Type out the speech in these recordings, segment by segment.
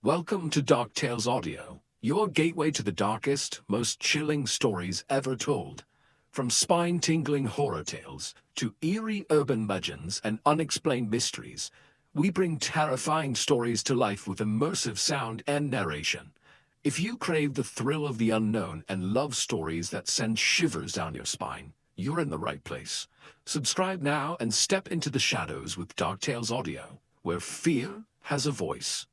Welcome to DarkTales Audio, your gateway to the darkest, most chilling stories ever told. From spine-tingling horror tales to eerie urban legends and unexplained mysteries, we bring terrifying stories to life with immersive sound and narration. If you crave the thrill of the unknown and love stories that send shivers down your spine, you're in the right place. Subscribe now and step into the shadows with DarkTales Audio, where fear has a voice.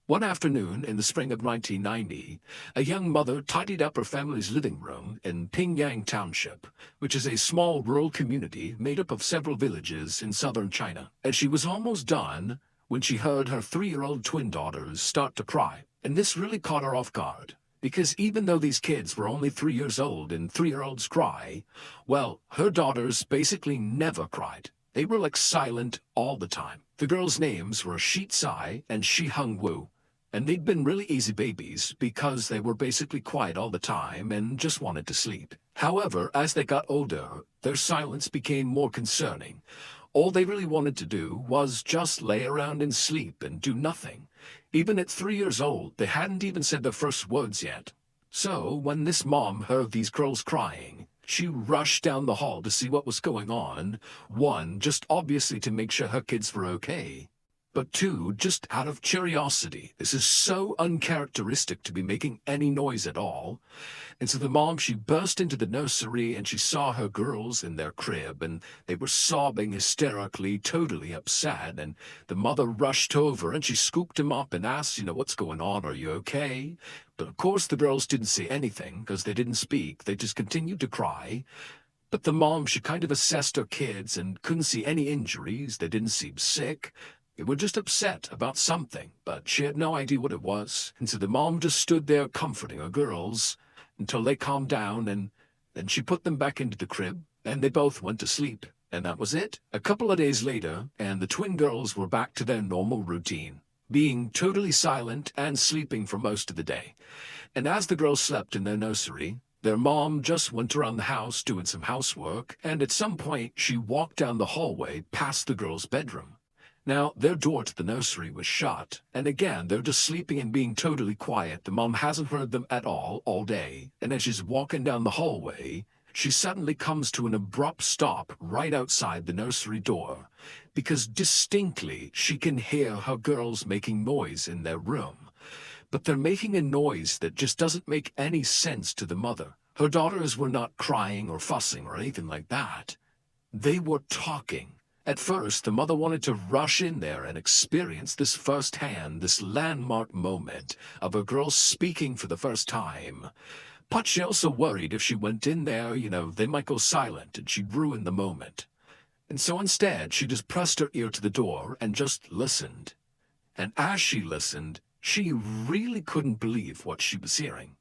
One afternoon in the spring of 1990, a young mother tidied up her family's living room in Pingyang Township, which is a small rural community made up of several villages in southern China. As she was almost done, when she heard her 3-year-old twin daughters start to cry, and this really caught her off guard. Because even though these kids were only 3 years old and 3-year-olds cry, well, her daughters basically never cried. They were like silent all the time. The girls' names were Shi Tsai and Shi Hung Wu, and they'd been really easy babies because they were basically quiet all the time and just wanted to sleep. However, as they got older, their silence became more concerning. All they really wanted to do was just lay around and sleep and do nothing. Even at 3 years old, they hadn't even said their first words yet. So, when this mom heard these girls crying, she rushed down the hall to see what was going on. One, just obviously to make sure her kids were okay. But two, just out of curiosity. This is so uncharacteristic to be making any noise at all. And so the mom, she burst into the nursery and she saw her girls in their crib and they were sobbing hysterically, totally upset. And the mother rushed over and she scooped them up and asked, what's going on? Are you okay? But of course the girls didn't say anything because they didn't speak. They just continued to cry. But the mom, she kind of assessed her kids and couldn't see any injuries. They didn't seem sick. They were just upset about something, but she had no idea what it was. And so the mom just stood there comforting her girls until they calmed down, and then she put them back into the crib, and they both went to sleep. And that was it. A couple of days later, and the twin girls were back to their normal routine, being totally silent and sleeping for most of the day. And as the girls slept in their nursery, their mom just went around the house doing some housework, and at some point she walked down the hallway past the girls' bedroom. Now, their door to the nursery was shut, and again, they're just sleeping and being totally quiet. The mom hasn't heard them at all day, and as she's walking down the hallway, she suddenly comes to an abrupt stop right outside the nursery door, because distinctly she can hear her girls making noise in their room. But they're making a noise that just doesn't make any sense to the mother. Her daughters were not crying or fussing or anything like that. They were talking. At first, the mother wanted to rush in there and experience this firsthand, this landmark moment of her girls speaking for the first time. But she also worried if she went in there, they might go silent and she'd ruin the moment. And so instead, she just pressed her ear to the door and just listened. And as she listened, she really couldn't believe what she was hearing.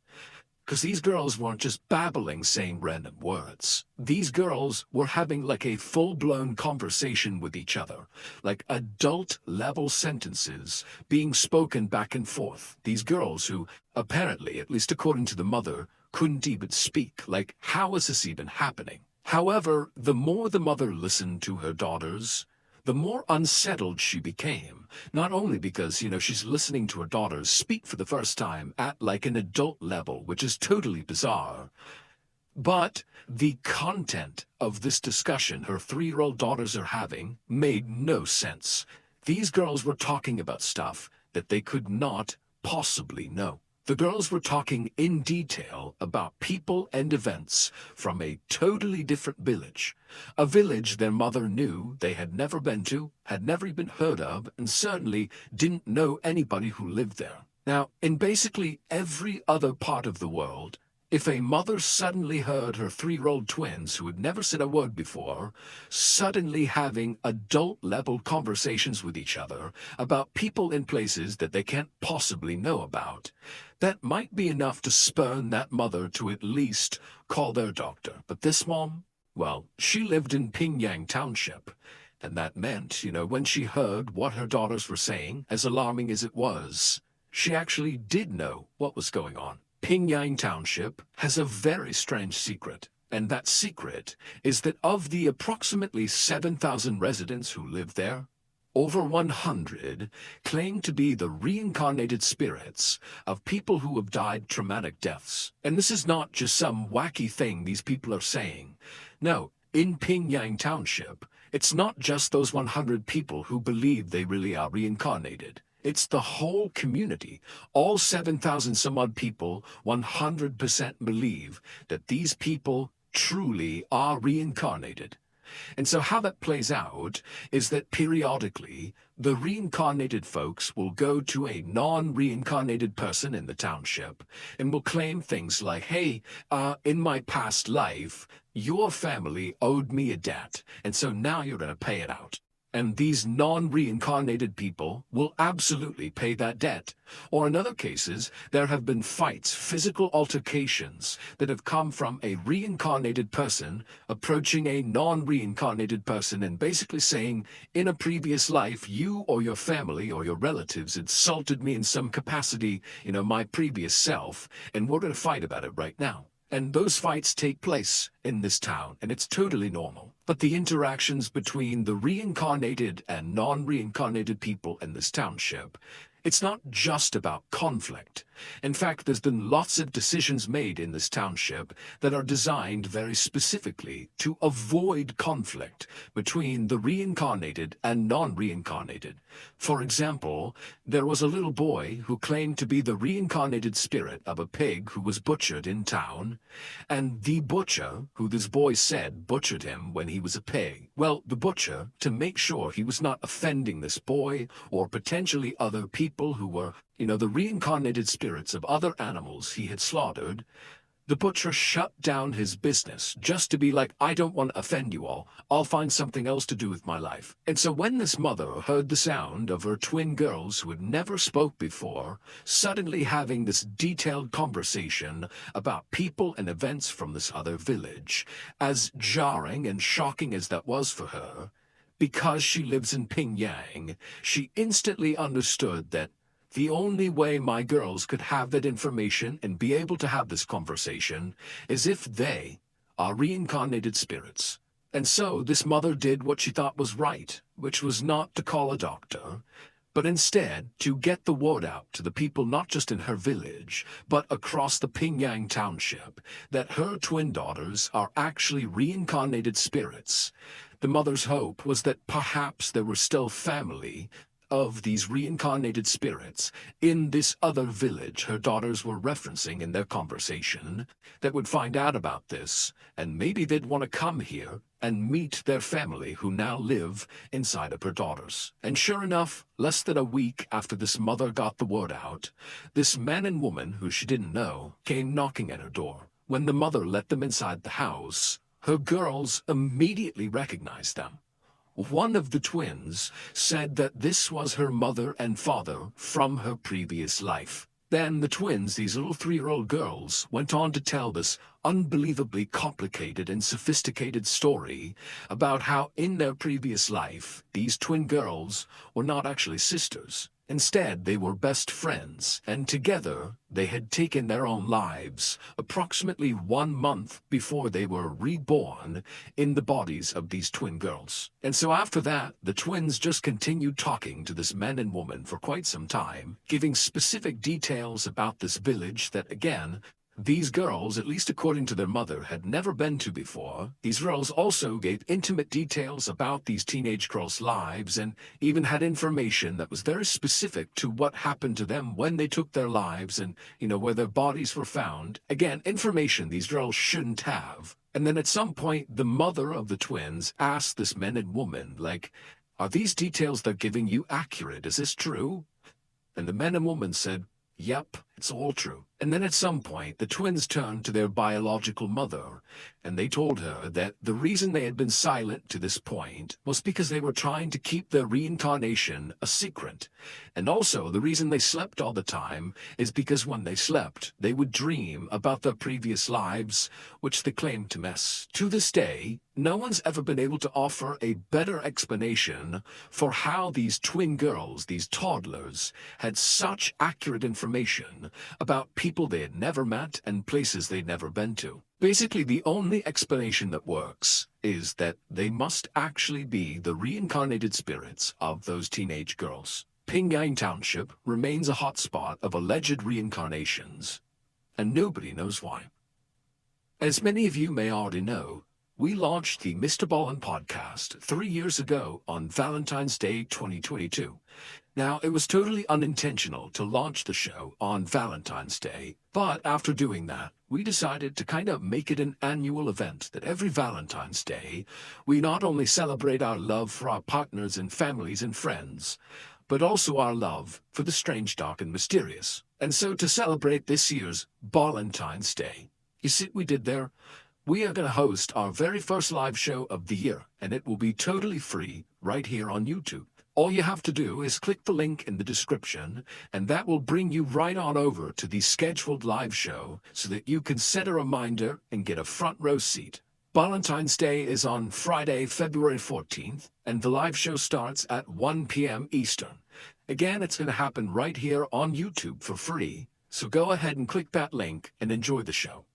Because these girls weren't just babbling, saying random words. These girls were having like a full-blown conversation with each other, like adult-level sentences being spoken back and forth. These girls who, apparently, at least according to the mother, couldn't even speak. Like, how is this even happening? However, the more the mother listened to her daughters, the more unsettled she became. Not only because, she's listening to her daughters speak for the first time at like an adult level, which is totally bizarre, but the content of this discussion her 3-year-old daughters are having made no sense. These girls were talking about stuff that they could not possibly know. The girls were talking in detail about people and events from a totally different village. A village their mother knew they had never been to, had never even heard of, and certainly didn't know anybody who lived there. Now, in basically every other part of the world, if a mother suddenly heard her 3-year-old twins, who had never said a word before, suddenly having adult-level conversations with each other about people in places that they can't possibly know about, that might be enough to spurn that mother to at least call their doctor. But this mom, well, she lived in Pingyang Township, and that meant, when she heard what her daughters were saying, as alarming as it was, she actually did know what was going on. Pingyang Township has a very strange secret, and that secret is that of the approximately 7,000 residents who live there, Over 100 claim to be the reincarnated spirits of people who have died traumatic deaths. And this is not just some wacky thing these people are saying. No, in Pingyang Township, it's not just those 100 people who believe they really are reincarnated. It's the whole community. All 7,000 some odd people 100% believe that these people truly are reincarnated. And so how that plays out is that periodically, the reincarnated folks will go to a non-reincarnated person in the township and will claim things like, hey, in my past life, your family owed me a debt, and so now you're going to pay it out. And these non-reincarnated people will absolutely pay that debt. Or in other cases, there have been fights, physical altercations that have come from a reincarnated person approaching a non-reincarnated person and basically saying, in a previous life, you or your family or your relatives insulted me in some capacity, my previous self, and we're going to fight about it right now. And those fights take place in this town, and it's totally normal. But the interactions between the reincarnated and non-reincarnated people in this township, it's not just about conflict. In fact, there's been lots of decisions made in this township that are designed very specifically to avoid conflict between the reincarnated and non-reincarnated. For example, there was a little boy who claimed to be the reincarnated spirit of a pig who was butchered in town, and the butcher, who this boy said butchered him when he was a pig. Well, the butcher, to make sure he was not offending this boy or potentially other people who were the reincarnated spirits of other animals he had slaughtered, the butcher shut down his business just to be like, I don't want to offend you all. I'll find something else to do with my life. And so when this mother heard the sound of her twin girls who had never spoke before, suddenly having this detailed conversation about people and events from this other village, as jarring and shocking as that was for her, because she lives in Pingyang, she instantly understood that the only way my girls could have that information and be able to have this conversation is if they are reincarnated spirits. And so this mother did what she thought was right, which was not to call a doctor, but instead to get the word out to the people not just in her village, but across the Pingyang Township, that her twin daughters are actually reincarnated spirits. The mother's hope was that perhaps there were still family of these reincarnated spirits in this other village her daughters were referencing in their conversation that would find out about this, and maybe they'd want to come here and meet their family who now live inside of her daughters. And sure enough, less than a week after this mother got the word out, this man and woman who she didn't know came knocking at her door. When the mother let them inside the house, her girls immediately recognized them. One of the twins said that this was her mother and father from her previous life. Then the twins, these little 3-year-old girls, went on to tell this unbelievably complicated and sophisticated story about how in their previous life, these twin girls were not actually sisters. Instead, they were best friends, and together they had taken their own lives approximately 1 month before they were reborn in the bodies of these twin girls. And so after that, the twins just continued talking to this man and woman for quite some time, giving specific details about this village that, again, these girls, at least according to their mother, had never been to before. These girls also gave intimate details about these teenage girls' lives and even had information that was very specific to what happened to them when they took their lives and, where their bodies were found. Again, information these girls shouldn't have. And then at some point, the mother of the twins asked this man and woman, like, are these details they're giving you accurate? Is this true? And the man and woman said, yep, it's all true. And then at some point, the twins turned to their biological mother, and they told her that the reason they had been silent to this point was because they were trying to keep their reincarnation a secret. And also, the reason they slept all the time is because when they slept, they would dream about their previous lives, which they claimed to mess. To this day, no one's ever been able to offer a better explanation for how these twin girls, these toddlers, had such accurate information about people they had never met and places they'd never been to. Basically, the only explanation that works is that they must actually be the reincarnated spirits of those teenage girls. Pingyang Township remains a hotspot of alleged reincarnations, and nobody knows why. As many of you may already know, we launched the Mr. Ballin podcast 3 years ago on Valentine's Day 2022. Now, it was totally unintentional to launch the show on Valentine's Day, but after doing that, we decided to kind of make it an annual event that every Valentine's Day, we not only celebrate our love for our partners and families and friends, but also our love for the strange, dark, and mysterious. And so to celebrate this year's Valentine's Day, you see what we did there? We are going to host our very first live show of the year, and it will be totally free right here on YouTube. All you have to do is click the link in the description, and that will bring you right on over to the scheduled live show so that you can set a reminder and get a front row seat. Valentine's Day is on Friday, February 14th, and the live show starts at 1 p.m. Eastern. Again, it's going to happen right here on YouTube for free, so go ahead and click that link and enjoy the show.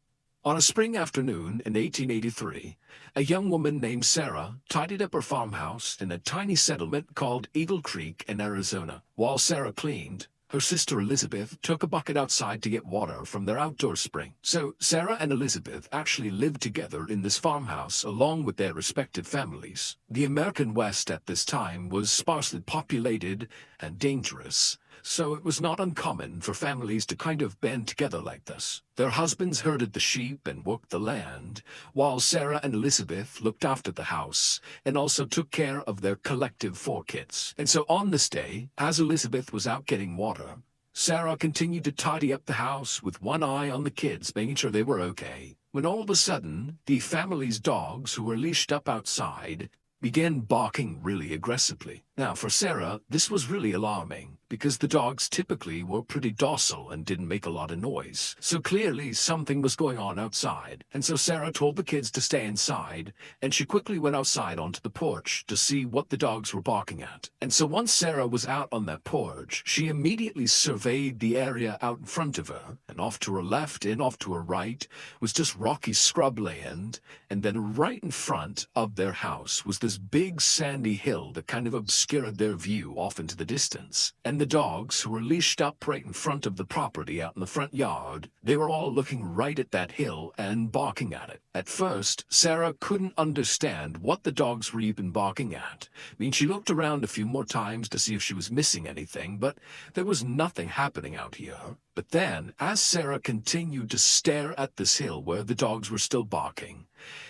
On a spring afternoon in 1883, a young woman named Sarah tidied up her farmhouse in a tiny settlement called Eagle Creek in Arizona. While Sarah cleaned, her sister Elizabeth took a bucket outside to get water from their outdoor spring. So Sarah and Elizabeth actually lived together in this farmhouse along with their respective families. The American West at this time was sparsely populated and dangerous, so it was not uncommon for families to kind of band together like this. Their husbands herded the sheep and worked the land, while Sarah and Elizabeth looked after the house and also took care of their collective 4 kids. And so on this day, as Elizabeth was out getting water, Sarah continued to tidy up the house with one eye on the kids, making sure they were okay, when all of a sudden, the family's dogs, who were leashed up outside, began barking really aggressively. Now, for Sarah, this was really alarming, because the dogs typically were pretty docile and didn't make a lot of noise. So clearly something was going on outside, and so Sarah told the kids to stay inside, and she quickly went outside onto the porch to see what the dogs were barking at. And so once Sarah was out on that porch, she immediately surveyed the area out in front of her, and off to her left and off to her right was just rocky scrub land, and then right in front of their house was this big sandy hill that kind of obscured their view off into the distance. And the dogs, who were leashed up right in front of the property out in the front yard, they were all looking right at that hill and barking at it. At first, Sarah couldn't understand what the dogs were even barking at. I mean, she looked around a few more times to see if she was missing anything, but there was nothing happening out here. But then, as Sarah continued to stare at this hill where the dogs were still barking,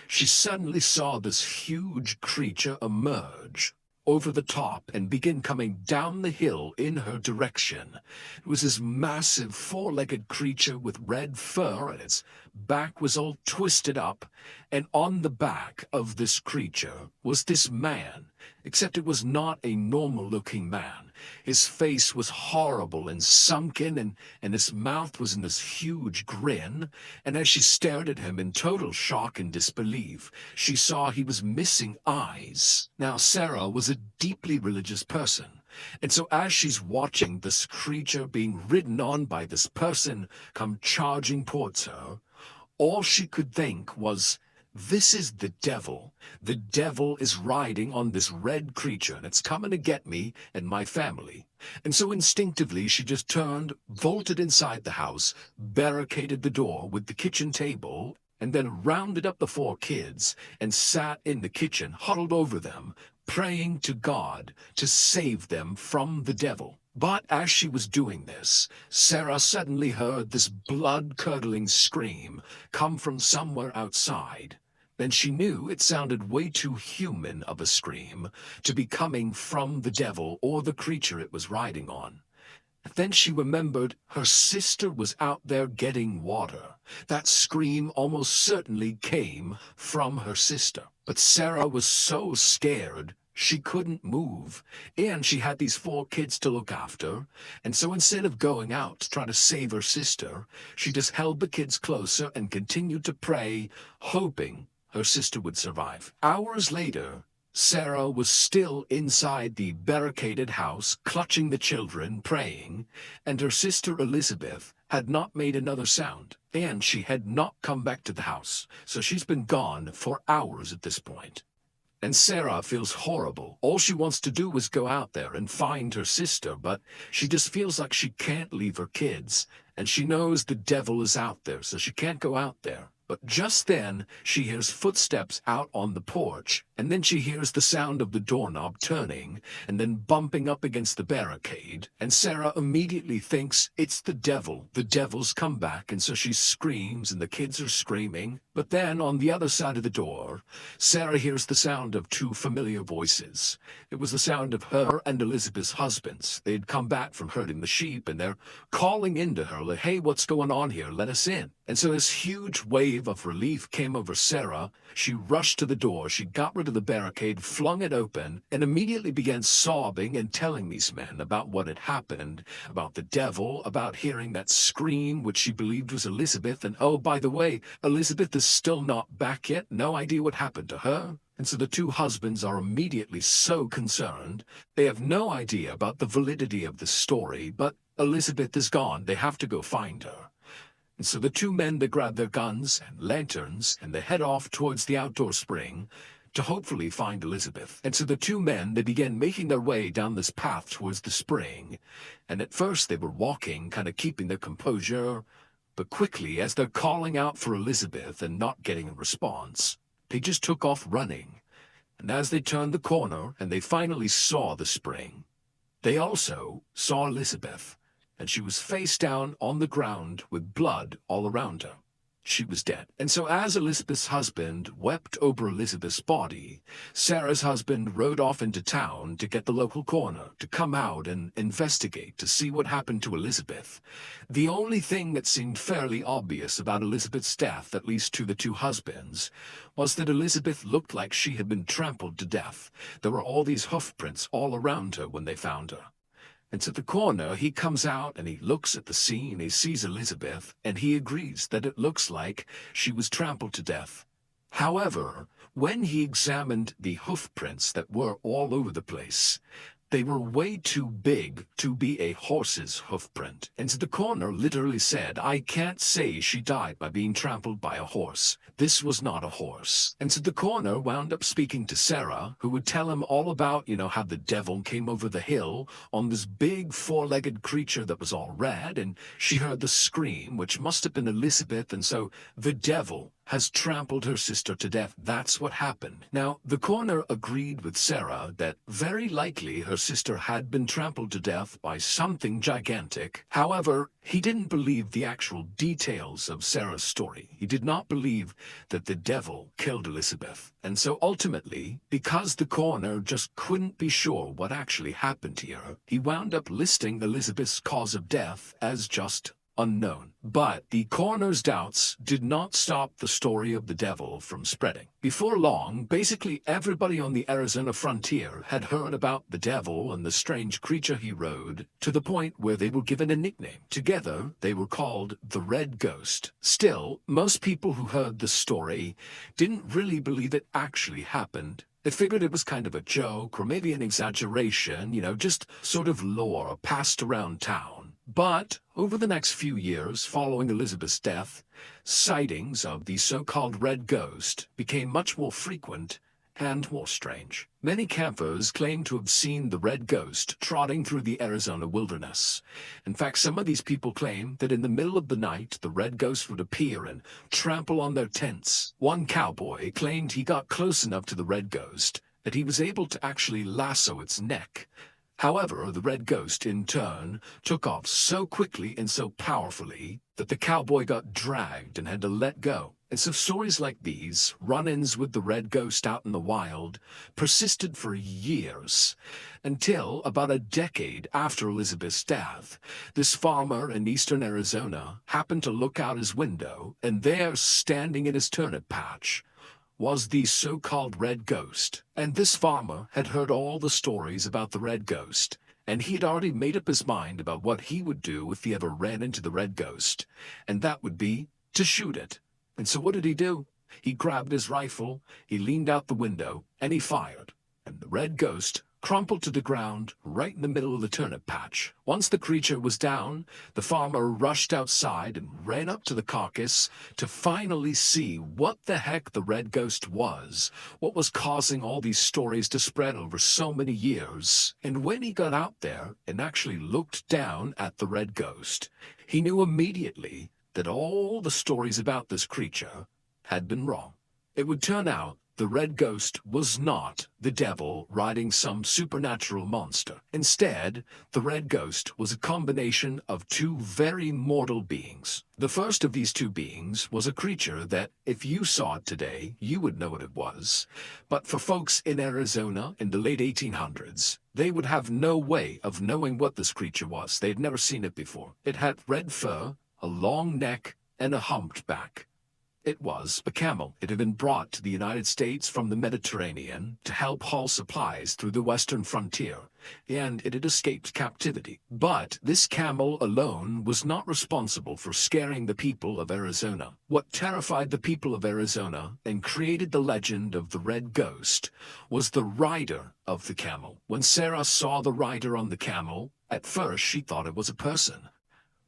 she suddenly saw this huge creature emerge over the top and begin coming down the hill in her direction. It was this massive 4-legged creature with red fur, and its back was all twisted up, and on the back of this creature was this man, except it was not a normal-looking man. His face was horrible and sunken, and his mouth was in this huge grin, and as she stared at him in total shock and disbelief, she saw he was missing eyes. Now, Sarah was a deeply religious person, and so as she's watching this creature being ridden on by this person come charging towards her, all she could think was, "This is the devil. The devil is riding on this red creature, and it's coming to get me and my family." And so instinctively she just turned, bolted inside the house, barricaded the door with the kitchen table, and then rounded up the 4 kids and sat in the kitchen, huddled over them, praying to God to save them from the devil. But as she was doing this, Sarah suddenly heard this blood-curdling scream come from somewhere outside. Then she knew it sounded way too human of a scream to be coming from the devil or the creature it was riding on. Then she remembered her sister was out there getting water. That scream almost certainly came from her sister. But Sarah was so scared she couldn't move, and she had these 4 kids to look after, and so instead of going out to try to save her sister, she just held the kids closer and continued to pray, hoping her sister would survive. Hours later, Sarah was still inside the barricaded house, clutching the children, praying, and her sister Elizabeth had not made another sound, and she had not come back to the house, so she's been gone for hours at this point. And Sarah feels horrible. All she wants to do is go out there and find her sister, but she just feels like she can't leave her kids, and she knows the devil is out there, so she can't go out there. But just then, she hears footsteps out on the porch, and then she hears the sound of the doorknob turning and then bumping up against the barricade, and Sarah immediately thinks it's the devil. The devil's come back, and so she screams, and the kids are screaming. But then, on the other side of the door, Sarah hears the sound of two familiar voices. It was the sound of her and Elizabeth's husbands. They'd come back from herding the sheep, and they're calling into her, like, "Hey, what's going on here? Let us in." And so this huge wave of relief came over Sarah. She rushed to the door, she got rid of the barricade, flung it open, and immediately began sobbing and telling these men about what had happened, about the devil, about hearing that scream, which she believed was Elizabeth. And oh, by the way, Elizabeth is still not back yet, no idea what happened to her. And so the two husbands are immediately so concerned. They have no idea about the validity of the story, but Elizabeth is gone. They have to go find her. And so the two men, they grab their guns and lanterns, and they head off towards the outdoor spring to hopefully find Elizabeth. And so the two men, they began making their way down this path towards the spring. And at first they were walking, kind of keeping their composure. But quickly, as they're calling out for Elizabeth and not getting a response, they just took off running. And as they turned the corner and they finally saw the spring, they also saw Elizabeth. And she was face down on the ground with blood all around her. She was dead. And so as Elizabeth's husband wept over Elizabeth's body, Sarah's husband rode off into town to get the local coroner to come out and investigate to see what happened to Elizabeth. The only thing that seemed fairly obvious about Elizabeth's death, at least to the two husbands, was that Elizabeth looked like she had been trampled to death. There were all these hoof prints all around her when they found her. And to the coroner, he comes out and he looks at the scene, he sees Elizabeth, and he agrees that it looks like she was trampled to death. However, when he examined the hoof prints that were all over the place, they were way too big to be a horse's hoof print. And so the coroner literally said, "I can't say she died by being trampled by a horse. This was not a horse." And so the coroner wound up speaking to Sarah, who would tell him all about, how the devil came over the hill on this big four-legged creature that was all red, and she heard the scream, which must have been Elizabeth, and so the devil has trampled her sister to death. That's what happened. Now, the coroner agreed with Sarah that very likely her sister had been trampled to death by something gigantic. However, he didn't believe the actual details of Sarah's story. He did not believe that the devil killed Elizabeth. And so ultimately, because the coroner just couldn't be sure what actually happened here, he wound up listing Elizabeth's cause of death as just unknown. But the coroner's doubts did not stop the story of the devil from spreading. Before long, basically everybody on the Arizona frontier had heard about the devil and the strange creature he rode, to the point where they were given a nickname. Together, they were called the Red Ghost. Still, most people who heard the story didn't really believe it actually happened. They figured it was kind of a joke or maybe an exaggeration, just sort of lore passed around town. But over the next few years following Elizabeth's death, sightings of the so-called Red Ghost became much more frequent and more strange. Many campers claim to have seen the Red Ghost trotting through the Arizona wilderness. In fact, some of these people claim that in the middle of the night, the Red Ghost would appear and trample on their tents. One cowboy claimed he got close enough to the Red Ghost that he was able to actually lasso its neck. However, the Red Ghost, in turn, took off so quickly and so powerfully that the cowboy got dragged and had to let go. And so stories like these, run-ins with the Red Ghost out in the wild, persisted for years, until about a decade after Elizabeth's death. This farmer in eastern Arizona happened to look out his window, and there, standing in his turnip patch, was the so-called Red Ghost. And this farmer had heard all the stories about the Red Ghost, and he had already made up his mind about what he would do if he ever ran into the Red Ghost, and that would be to shoot it. And so what did he do? He grabbed his rifle, he leaned out the window, and he fired. and the red ghost crumpled to the ground right in the middle of the turnip patch. Once the creature was down, the farmer rushed outside and ran up to the carcass to finally see what the heck the red ghost was, what was causing all these stories to spread over so many years. And when he got out there and actually looked down at the red ghost, he knew immediately that all the stories about this creature had been wrong. It would turn out the red ghost was not the devil riding some supernatural monster. Instead, the red ghost was a combination of two very mortal beings. The first of these two beings was a creature that, if you saw it today, you would know what it was. But for folks in Arizona in the late 1800s, they would have no way of knowing what this creature was. They'd never seen it before. It had red fur, a long neck, and a humped back. It was a camel. It had been brought to the United States from the Mediterranean to help haul supplies through the western frontier, and it had escaped captivity. But this camel alone was not responsible for scaring the people of Arizona. What terrified the people of Arizona and created the legend of the red ghost was the rider of the camel. When Sarah saw the rider on the camel, at first she thought it was a person.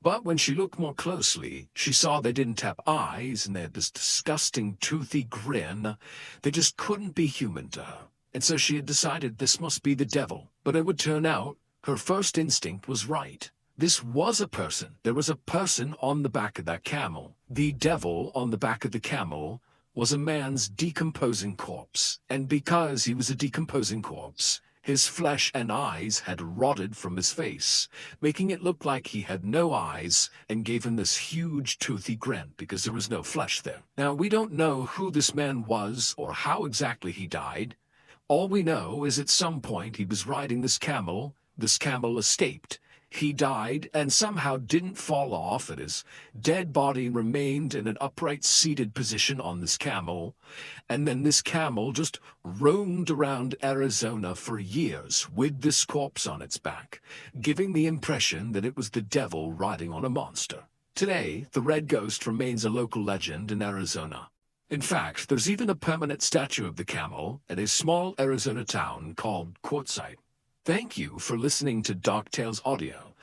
But when she looked more closely, she saw they didn't have eyes and they had this disgusting toothy grin. They just couldn't be human to her. And so she had decided this must be the devil. But it would turn out her first instinct was right. This was a person. There was a person on the back of that camel. The devil on the back of the camel was a man's decomposing corpse. And because he was a decomposing corpse, his flesh and eyes had rotted from his face, making it look like he had no eyes and gave him this huge toothy grin because there was no flesh there. Now, we don't know who this man was or how exactly he died. All we know is at some point he was riding this camel escaped. He died and somehow didn't fall off, and his dead body remained in an upright seated position on this camel. And then this camel just roamed around Arizona for years with this corpse on its back, giving the impression that it was the devil riding on a monster. Today, the red ghost remains a local legend in Arizona. In fact, there's even a permanent statue of the camel at a small Arizona town called Quartzsite. Thank you for listening to DarkTales Audio.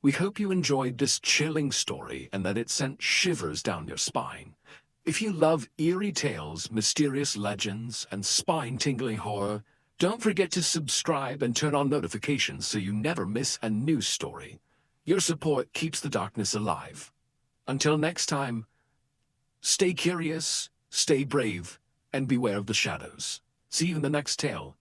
We hope you enjoyed this chilling story and that it sent shivers down your spine. If you love eerie tales, mysterious legends, and spine-tingling horror, don't forget to subscribe and turn on notifications so you never miss a new story. Your support keeps the darkness alive. Until next time, stay curious, stay brave, and beware of the shadows. See you in the next tale.